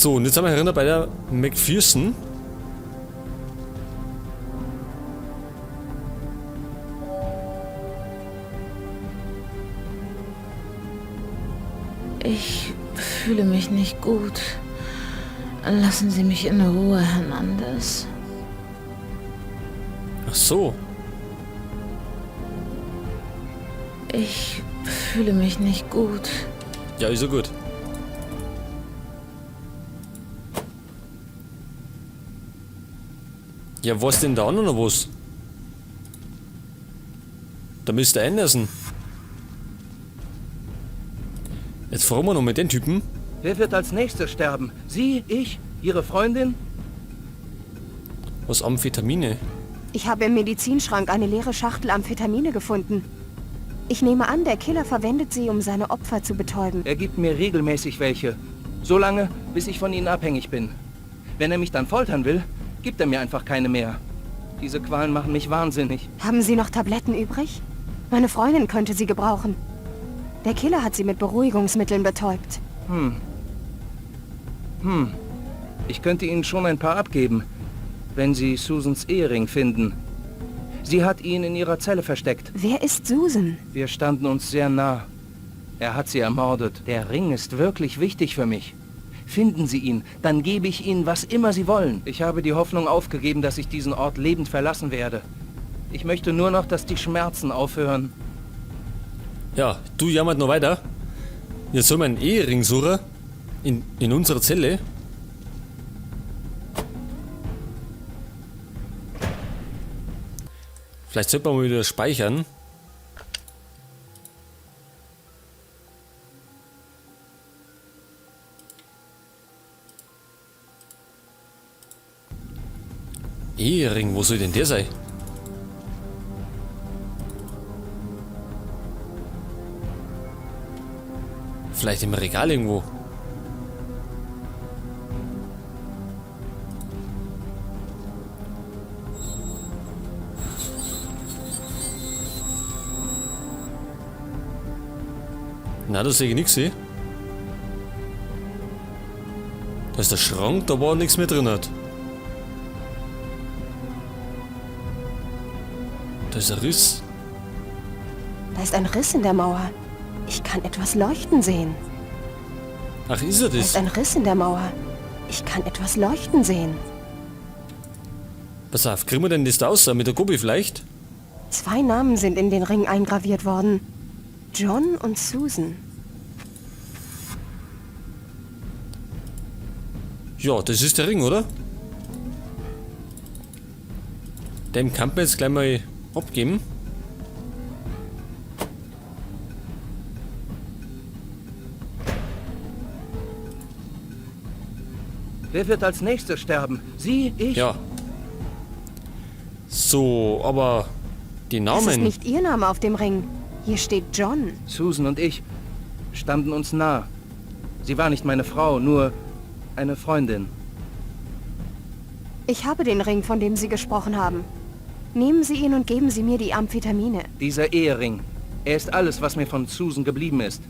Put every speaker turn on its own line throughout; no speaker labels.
So, und jetzt sind wir hier bei der McPherson.
Ich fühle mich nicht gut. Lassen Sie mich in Ruhe, Hernandez.
Ach so.
Ich fühle mich nicht gut.
Ja, ist ja gut. Ja, was denn da noch was? Da müsste Anderson. Jetzt fragen wir noch mit den Typen.
Wer wird als nächstes sterben? Sie, ich, Ihre Freundin?
Was Amphetamine?
Ich habe im Medizinschrank eine leere Schachtel Amphetamine gefunden. Ich nehme an, der Killer verwendet sie, um seine Opfer zu betäuben.
Er gibt mir regelmäßig welche. So lange, bis ich von ihnen abhängig bin. Wenn er mich dann foltern will, gibt er mir einfach keine mehr. Diese Qualen machen mich wahnsinnig.
Haben Sie noch Tabletten übrig? Meine Freundin könnte sie gebrauchen. Der Killer hat sie mit Beruhigungsmitteln betäubt.
Ich könnte Ihnen schon ein paar abgeben, wenn Sie Susans Ehering finden. Sie hat ihn in ihrer Zelle versteckt.
Wer ist Susan?
Wir standen uns sehr nah. Er hat sie ermordet. Der Ring ist wirklich wichtig für mich. Finden Sie ihn, dann gebe ich Ihnen, was immer Sie wollen. Ich habe die Hoffnung aufgegeben, dass ich diesen Ort lebend verlassen werde. Ich möchte nur noch, dass die Schmerzen aufhören.
Ja, du jammert noch weiter. Jetzt soll man einen Ehering suchen. In unserer Zelle. Vielleicht sollte man mal wieder speichern. Ehering, wo soll denn der sein? Vielleicht im Regal irgendwo. Na, da sehe ich nichts. Da ist der Schrank, da war nichts mehr drin. Da ist ein Riss.
Da ist ein Riss in der Mauer. Ich kann etwas leuchten sehen.
Ach, ist er
Da ist
das?
ein Riss in der Mauer. Ich kann etwas leuchten sehen.
Pass auf, kriegen wir denn das da aus? Mit der Gobi vielleicht?
2 Namen sind in den Ring eingraviert worden. John und Susan.
Ja, das ist der Ring, oder? Den kann man jetzt gleich mal abgeben.
Wer wird als nächstes sterben? Sie, ich?
Ja. So, aber die
Das ist
Namen.
nicht Ihr Name auf dem Ring. Hier steht John.
Susan und ich standen uns nah. Sie war nicht meine Frau, nur eine Freundin.
Ich habe den Ring, von dem Sie gesprochen haben. Nehmen Sie ihn und geben Sie mir die Amphetamine.
Dieser Ehering. Er ist alles, was mir von Susan geblieben ist.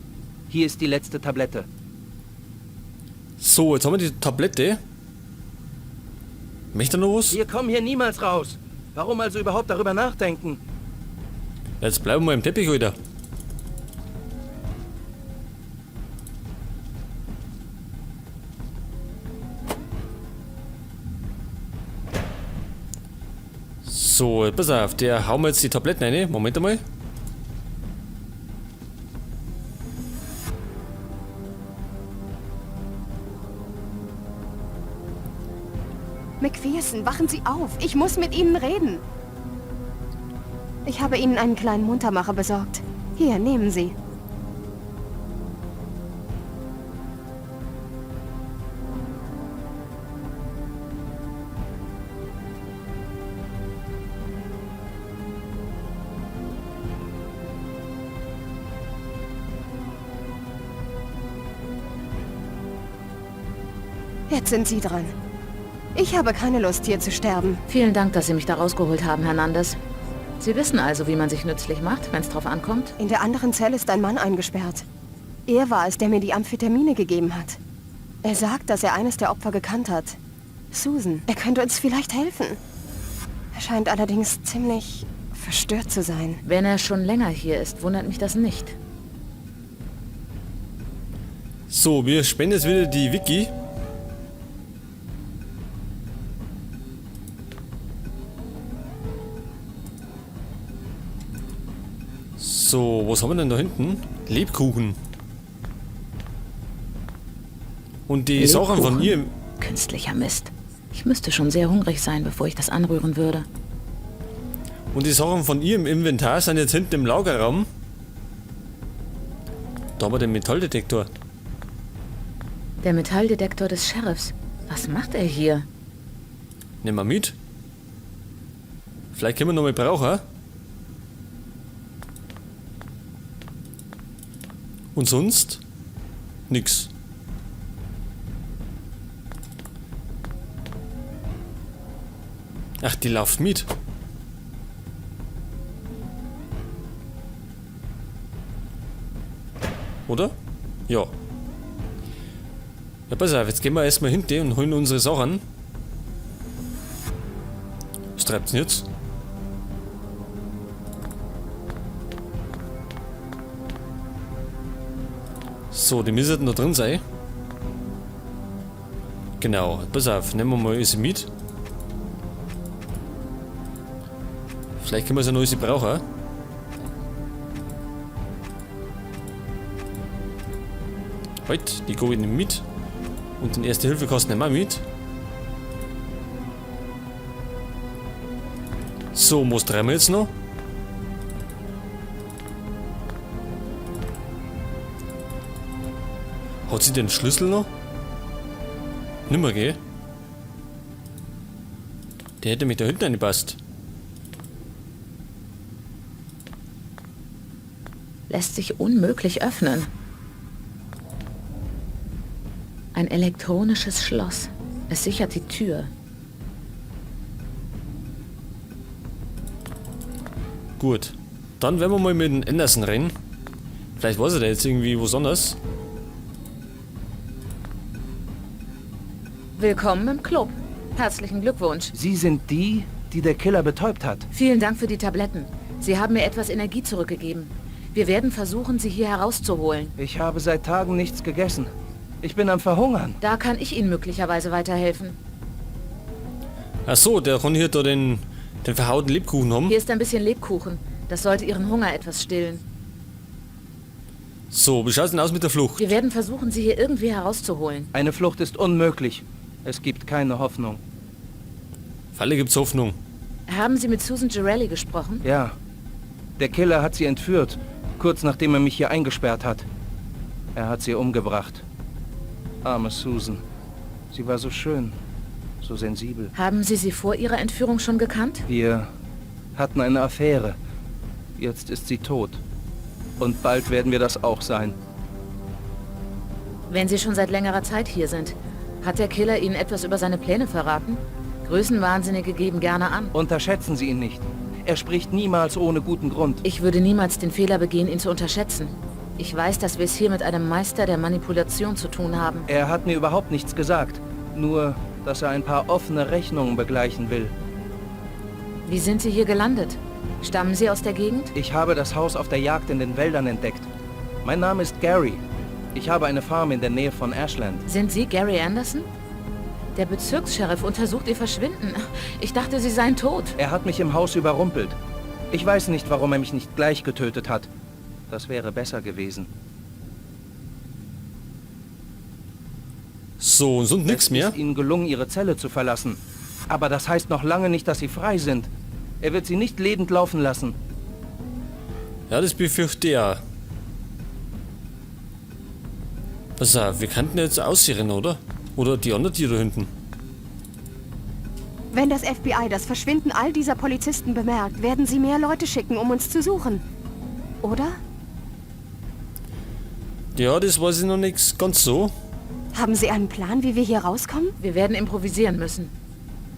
Hier ist die letzte Tablette.
So, jetzt haben wir die Tablette. Möchte er noch was?
Wir kommen hier niemals raus. Warum also überhaupt darüber nachdenken?
Jetzt bleiben wir im Teppich, Alter. So, pass auf, der hauen wir jetzt die Tabletten rein. Moment einmal.
McPherson, wachen Sie auf. Ich muss mit Ihnen reden. Ich habe Ihnen einen kleinen Muntermacher besorgt. Hier, nehmen Sie. Jetzt sind Sie dran. Ich habe keine Lust, hier zu sterben.
Vielen Dank, dass Sie mich da rausgeholt haben, Hernandez. Sie wissen also, wie man sich nützlich macht, wenn es drauf ankommt?
In der anderen Zelle ist ein Mann eingesperrt. Er war es, der mir die Amphetamine gegeben hat. Er sagt, dass er eines der Opfer gekannt hat. Susan. Er könnte uns vielleicht helfen. Er scheint allerdings ziemlich verstört zu sein.
Wenn er schon länger hier ist, wundert mich das nicht.
So, wir spenden jetzt wieder die Wiki. So, was haben wir denn da hinten? Lebkuchen. Und die Sachen von
Lebkuchen?
ihr...
Künstlicher Mist. Ich müsste schon sehr hungrig sein, bevor ich das anrühren würde.
Und die Sachen von ihrem Inventar sind jetzt hinten im Lagerraum. Da haben wir den Metalldetektor.
Der Metalldetektor des Sheriffs. Was macht er hier?
Nehmen wir mit. Vielleicht können wir noch mal brauchen. Und sonst? Nix. Ach, die läuft mit. Oder? Ja. Ja, pass auf, jetzt gehen wir erstmal hinten und holen unsere Sachen. Was treibt's denn jetzt? So, die müssen da drin sein. Genau, pass auf, nehmen wir mal unsere mit. Vielleicht können wir sie noch unsere brauchen. Halt, die gehen nicht mit. Und den Erste-Hilfe-Kasten nehmen wir mit. So, was drehen wir jetzt noch? Hat sie den Schlüssel noch? Nimmer, gell? Der hätte mich da hinten reingepasst.
Lässt sich unmöglich öffnen. Ein elektronisches Schloss. Es sichert die Tür.
Gut. Dann werden wir mal mit dem Anderson reden. Vielleicht weiß er da jetzt irgendwie was anderes.
Willkommen im Club. Herzlichen Glückwunsch.
Sie sind die, die der Killer betäubt hat.
Vielen Dank für die Tabletten. Sie haben mir etwas Energie zurückgegeben. Wir werden versuchen, Sie hier herauszuholen.
Ich habe seit Tagen nichts gegessen. Ich bin am Verhungern.
Da kann ich Ihnen möglicherweise weiterhelfen.
Ach so, der kann hier da den verhauten Lebkuchen haben.
Hier ist ein bisschen Lebkuchen. Das sollte Ihren Hunger etwas stillen.
So, wie schaut's denn aus mit der Flucht?
Wir werden versuchen, Sie hier irgendwie herauszuholen.
Eine Flucht ist unmöglich. Es gibt keine Hoffnung.
Falle gibt's Hoffnung.
Haben Sie mit Susan Girelli gesprochen?
Ja. Der Killer hat sie entführt, kurz nachdem er mich hier eingesperrt hat. Er hat sie umgebracht. Arme Susan. Sie war so schön, so sensibel.
Haben Sie sie vor Ihrer Entführung schon gekannt?
Wir hatten eine Affäre. Jetzt ist sie tot. Und bald werden wir das auch sein.
Wenn Sie schon seit längerer Zeit hier sind, hat der Killer Ihnen etwas über seine Pläne verraten? Größenwahnsinnige geben gerne an.
Unterschätzen Sie ihn nicht. Er spricht niemals ohne guten Grund.
Ich würde niemals den Fehler begehen, ihn zu unterschätzen. Ich weiß, dass wir es hier mit einem Meister der Manipulation zu tun haben.
Er hat mir überhaupt nichts gesagt. Nur, dass er ein paar offene Rechnungen begleichen will.
Wie sind Sie hier gelandet? Stammen Sie aus der Gegend?
Ich habe das Haus auf der Jagd in den Wäldern entdeckt. Mein Name ist Gary. Ich habe eine Farm in der Nähe von Ashland.
Sind Sie Gary Anderson? Der Bezirkssheriff untersucht Ihr Verschwinden. Ich dachte, Sie seien tot.
Er hat mich im Haus überrumpelt. Ich weiß nicht, warum er mich nicht gleich getötet hat. Das wäre besser gewesen.
So, und sonst nichts
Es
mehr?
ist Ihnen gelungen, Ihre Zelle zu verlassen. Aber das heißt noch lange nicht, dass Sie frei sind. Er wird Sie nicht lebend laufen lassen.
Ja, das befürchte ich auch. Pass auf, wir könnten jetzt aussehen, oder? Oder die anderen Tiere da hinten.
Wenn das FBI das Verschwinden all dieser Polizisten bemerkt, werden sie mehr Leute schicken, um uns zu suchen. Oder?
Ja, das weiß ich noch nicht ganz so.
Haben Sie einen Plan, wie wir hier rauskommen?
Wir werden improvisieren müssen.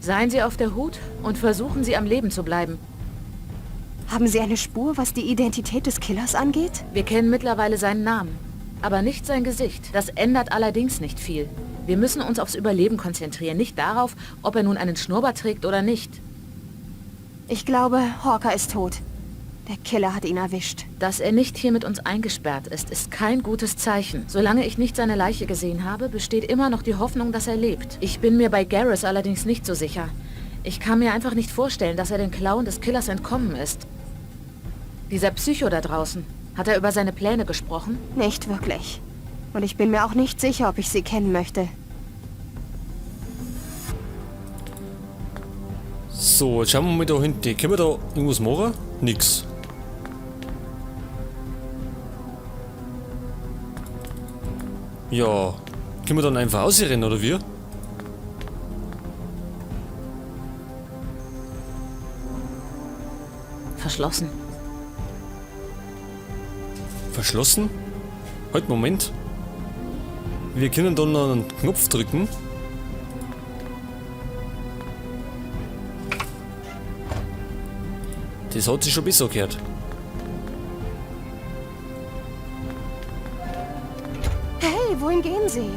Seien Sie auf der Hut und versuchen Sie am Leben zu bleiben.
Haben Sie eine Spur, was die Identität des Killers angeht?
Wir kennen mittlerweile seinen Namen, aber nicht sein Gesicht. Das ändert allerdings nicht viel. Wir müssen uns aufs Überleben konzentrieren, nicht darauf, ob er nun einen Schnurrbart trägt oder nicht.
Ich glaube, Hawker ist tot. Der Killer hat ihn erwischt.
Dass er nicht hier mit uns eingesperrt ist, ist kein gutes Zeichen. Solange ich nicht seine Leiche gesehen habe, besteht immer noch die Hoffnung, dass er lebt. Ich bin mir bei Garrus allerdings nicht so sicher. Ich kann mir einfach nicht vorstellen, dass er den Klauen des Killers entkommen ist. Dieser Psycho da draußen, hat er über seine Pläne gesprochen?
Nicht wirklich. Und ich bin mir auch nicht sicher, ob ich sie kennen möchte.
So, jetzt schauen wir mal da hinten. Können wir da irgendwas machen? Nix. Ja, können wir dann einfach ausrennen, oder wie?
Verschlossen.
Verschlossen? Halt, Moment. Wir können dann noch einen Knopf drücken. Das hat sich schon besser gehört.
Hey, wohin gehen Sie?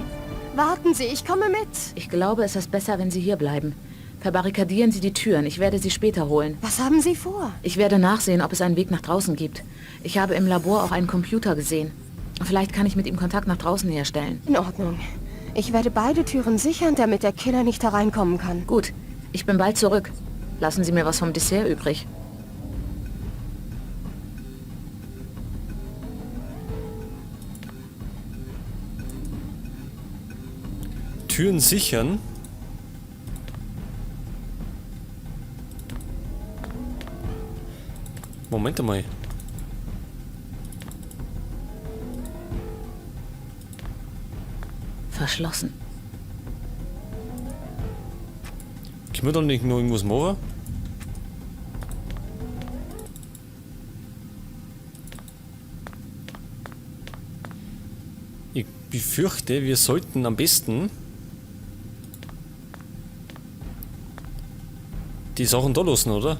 Warten Sie, ich komme mit.
Ich glaube, es ist besser, wenn Sie hier bleiben. Verbarrikadieren Sie die Türen. Ich werde Sie später holen.
Was haben Sie vor?
Ich werde nachsehen, ob es einen Weg nach draußen gibt. Ich habe im Labor auch einen Computer gesehen. Vielleicht kann ich mit ihm Kontakt nach draußen herstellen.
In Ordnung. Ich werde beide Türen sichern, damit der Killer nicht hereinkommen kann.
Gut, ich bin bald zurück. Lassen Sie mir was vom Dessert übrig.
Türen sichern. Moment einmal.
Verschlossen.
Können wir da nicht noch irgendwas machen? Ich befürchte, wir sollten am besten die Sachen da lassen, oder?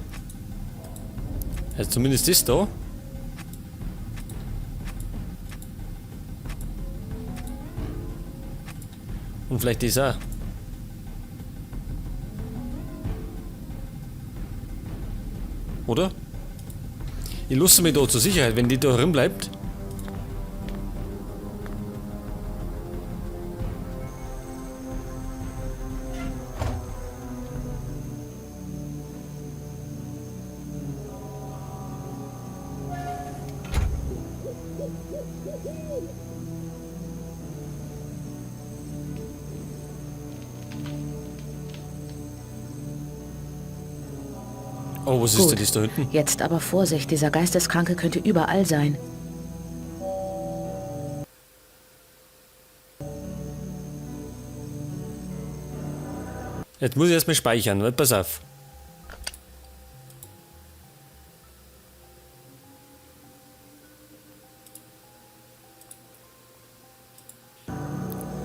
Also zumindest das da. Und vielleicht das auch. Oder? Ich lasse mich da zur Sicherheit, wenn die da drin bleibt. Oh, was ist
Gut.
denn das da hinten?
Jetzt aber Vorsicht, dieser Geisteskranke könnte überall sein.
Jetzt muss ich erstmal speichern, warte, pass auf.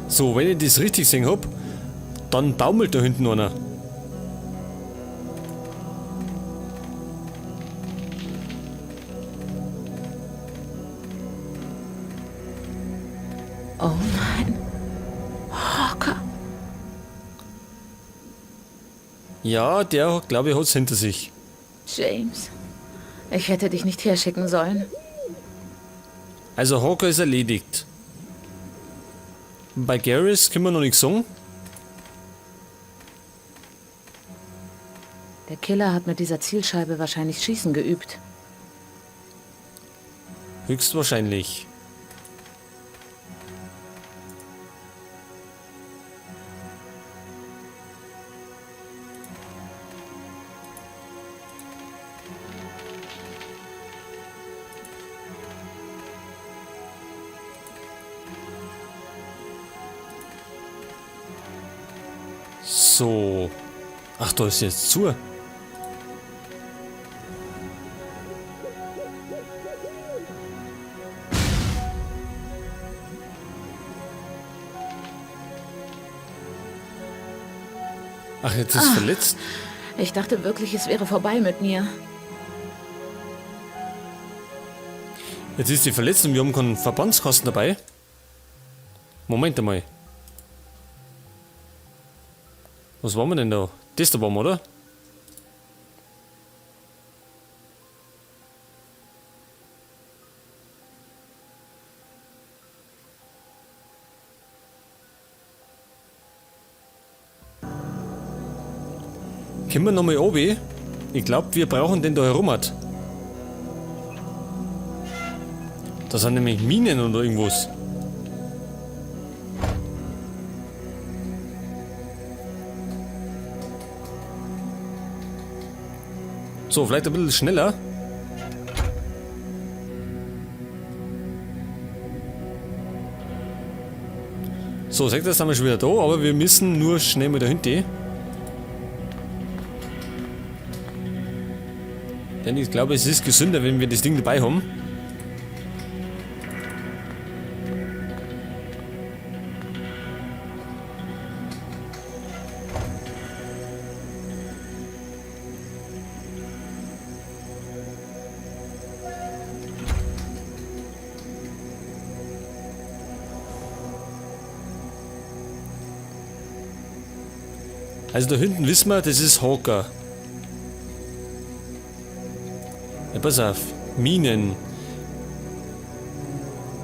So, wenn ich das richtig gesehen hab, dann baumelt da hinten einer.
Oh nein. Hawker.
Ja, der, glaube ich, hat's hinter sich.
James. Ich hätte dich nicht herschicken sollen.
Also Hawker ist erledigt. Bei Garrus können wir noch nichts sagen.
Der Killer hat mit dieser Zielscheibe wahrscheinlich Schießen geübt.
Höchstwahrscheinlich. So. Ach, da ist jetzt zu. Ach, jetzt ist verletzt.
Ich dachte wirklich, es wäre vorbei mit mir.
Jetzt ist die verletzt und wir haben keinen Verbandskasten dabei. Moment einmal. Was waren wir denn da? Das da waren wir, oder? Können wir nochmal oben? Ich glaube, wir brauchen den da herum. Da sind nämlich Minen oder irgendwas. So, vielleicht ein bisschen schneller. So, seht ihr, sind wir schon wieder da, aber wir müssen nur schnell mal dahinter. Denn ich glaube, es ist gesünder, wenn wir das Ding dabei haben. Also da hinten wissen wir, das ist Hawker. Ja, pass auf. Minen.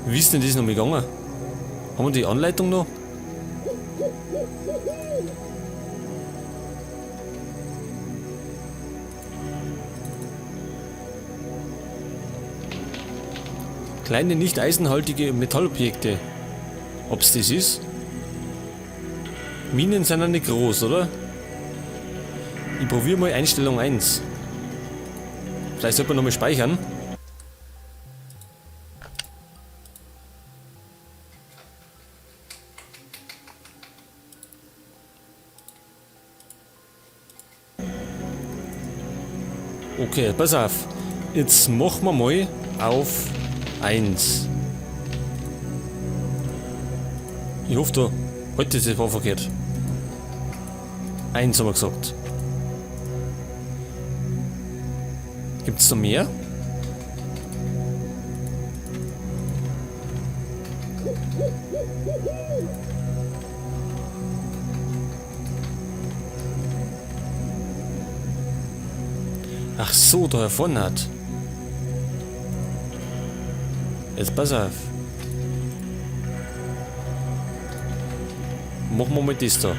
Wie ist denn das noch gegangen? Haben wir die Anleitung noch? Kleine, nicht eisenhaltige Metallobjekte. Ob's das ist? Minen sind ja nicht groß, oder? Ich probiere mal Einstellung 1. Vielleicht sollte man nochmal speichern. Okay, pass auf. Jetzt machen wir mal auf 1. Ich hoffe, da heute ist es verkehrt. 1 haben wir gesagt. Gibt es noch mehr? Ach so, da vorne hat. Jetzt pass auf. Machen wir mal das da.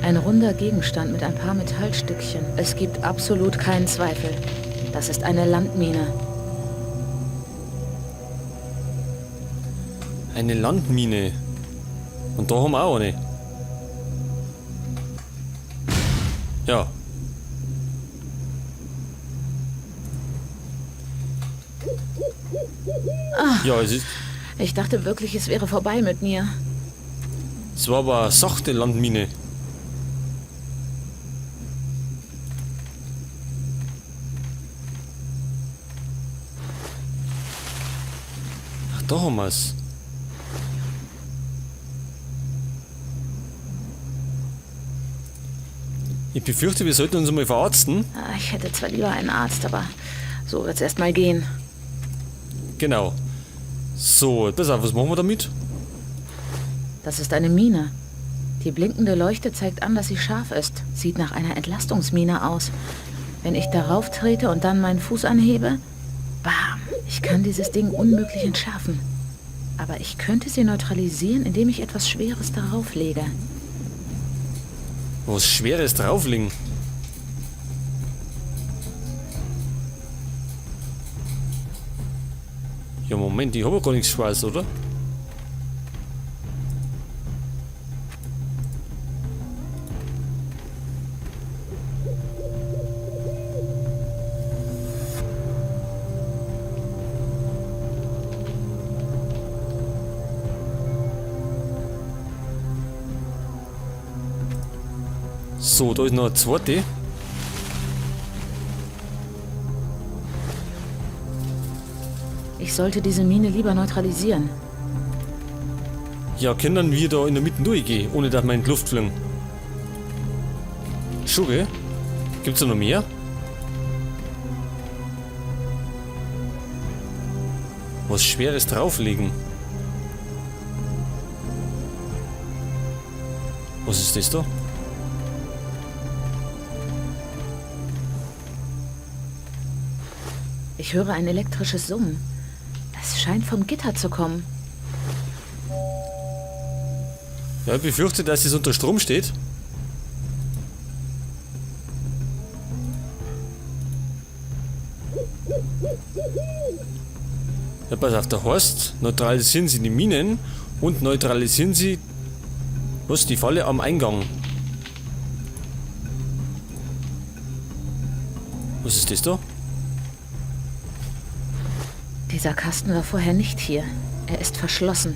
Ein runder Gegenstand mit ein paar Metallstückchen. Es gibt absolut keinen Zweifel. Das ist eine Landmine.
Eine Landmine. Und da haben wir auch eine. Ja. Ja, es ist.
Ich dachte wirklich, es wäre vorbei mit mir.
Es war aber eine sachte Landmine. Ach, da haben wir es. Ich befürchte, wir sollten uns mal verarzten.
Ich hätte zwar lieber einen Arzt, aber so wird's erst mal gehen.
Genau. So, pass auf, was machen wir damit?
Das ist eine Mine. Die blinkende Leuchte zeigt an, dass sie scharf ist. Sieht nach einer Entlastungsmine aus. Wenn ich darauf trete und dann meinen Fuß anhebe, bam, ich kann dieses Ding unmöglich entschärfen. Aber ich könnte sie neutralisieren, indem ich etwas Schweres darauf lege.
Was Schweres drauflegen. Ja, Moment, ich habe gar nichts Schweres, oder? So, da ist noch eine zweite.
Ich sollte diese Mine lieber neutralisieren.
Ja, können wir da in der Mitte durchgehen, ohne dass wir in die Luft fliegen? Schon, gell? Gibt's da noch mehr? Was Schweres drauflegen. Was ist das da?
Ich höre ein elektrisches Summen. Es scheint vom Gitter zu kommen.
Ja, ich befürchte, dass es unter Strom steht. Ja, pass auf, der Horst, neutralisieren Sie die Minen und neutralisieren Sie die Falle am Eingang. Was ist das da?
Dieser Kasten war vorher nicht hier. Er ist verschlossen.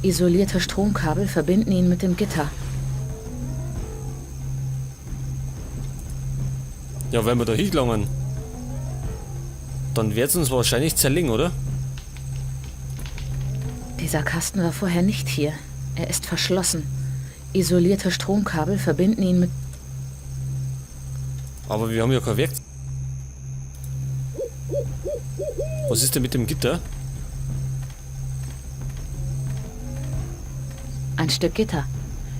Isolierte Stromkabel verbinden ihn mit dem Gitter.
Ja, wenn wir da hingelangen, dann wird es uns wahrscheinlich zerlegen, oder?
Dieser Kasten war vorher nicht hier. Er ist verschlossen. Isolierte Stromkabel verbinden ihn mit...
Aber wir haben ja kein Werkzeug. Was ist denn mit dem Gitter?
Ein Stück Gitter.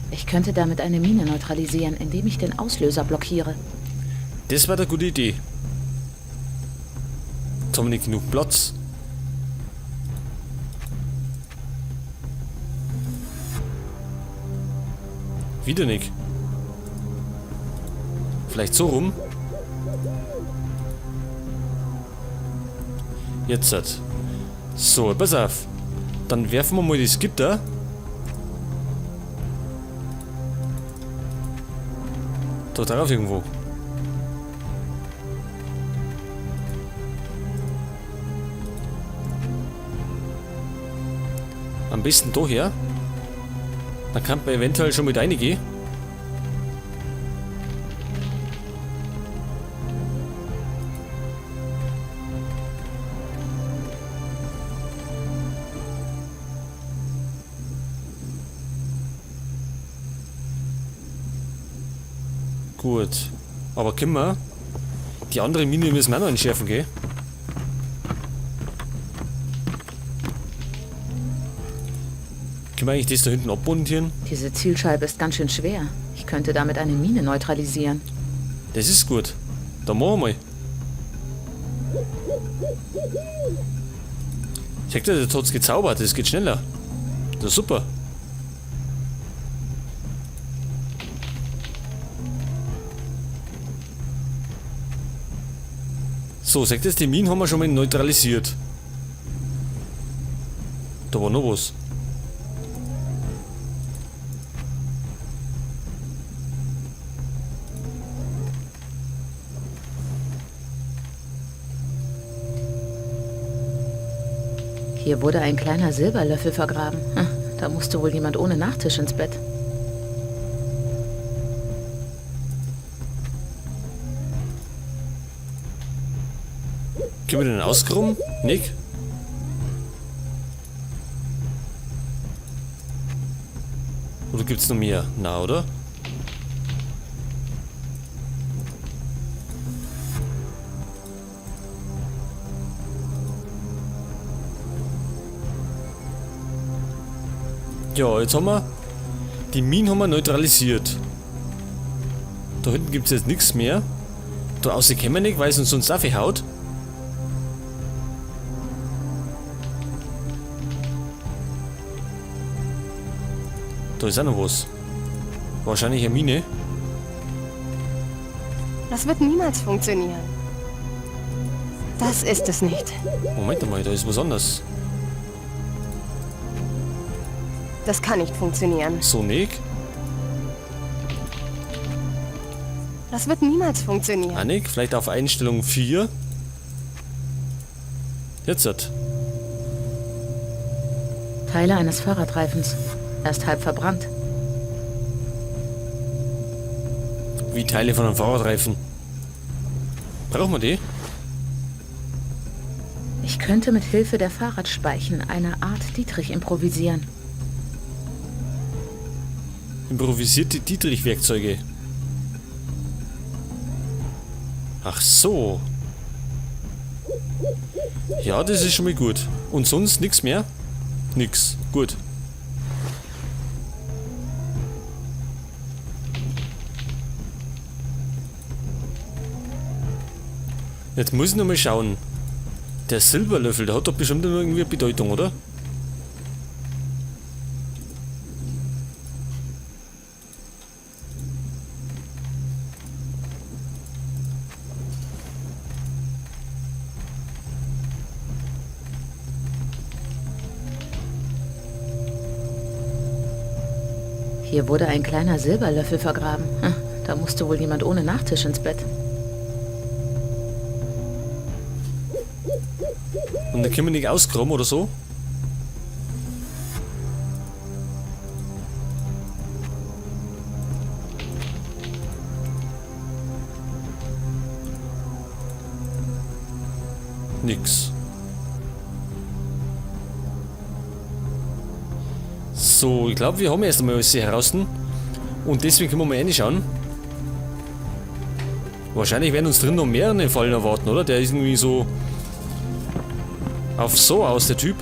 Ich könnte damit eine Mine neutralisieren, indem ich den Auslöser blockiere.
Das war eine gute Idee. Jetzt haben wir nicht genug Platz. Wieder nicht. Vielleicht so rum. Jetzt hat. So, pass auf. Dann werfen wir mal das Gitter. Da drauf irgendwo. Am besten daher. Dann kann man eventuell schon mit reingehen. Gut. Aber können wir? Die andere Mine müssen wir auch noch entschärfen, gell? Können wir eigentlich das da hinten abmontieren?
Diese Zielscheibe ist ganz schön schwer. Ich könnte damit eine Mine neutralisieren.
Das ist gut. Dann machen wir mal. Sagt ihr, der hat's gezaubert, das geht schneller. Das ist super. So, sagt es, die Minen haben wir schon mal neutralisiert. Da war noch was.
Hier wurde ein kleiner Silberlöffel vergraben. Da musste wohl jemand ohne Nachtisch ins Bett.
Können wir den auskrummen? Nick? Oder gibt's noch mehr? Na, oder? Ja, jetzt haben wir die Minen haben wir neutralisiert. Da hinten gibt es jetzt nichts mehr. Da außen können wir nicht, weil es uns sonst aufhaut. Da ist auch noch was. Wahrscheinlich eine Mine.
Das wird niemals funktionieren. Das ist es nicht.
Moment mal, da ist was anderes.
Das kann nicht funktionieren.
So, Nick.
Das wird niemals funktionieren.
Annik, vielleicht auf Einstellung 4. Jetzt hat.
Teile eines Fahrradreifens. Er ist halb verbrannt.
Wie Teile von einem Fahrradreifen. Brauchen wir die?
Ich könnte mit Hilfe der Fahrradspeichen eine Art Dietrich improvisieren.
Improvisierte Dietrich-Werkzeuge. Ach so. Ja, das ist schon mal gut. Und sonst nichts mehr? Nix. Gut. Jetzt muss ich noch mal schauen. Der Silberlöffel, der hat doch bestimmt noch irgendwie Bedeutung, oder?
Hier wurde ein kleiner Silberlöffel vergraben. Da musste wohl jemand ohne Nachtisch ins Bett.
Und dann können wir nicht ausgraben oder so? Nix. So, ich glaube, wir haben erst einmal alles hier heraus. Und deswegen können wir mal reinschauen. Wahrscheinlich werden uns drin noch mehrere Fallen erwarten, oder? Der ist irgendwie so auf so aus, der Typ.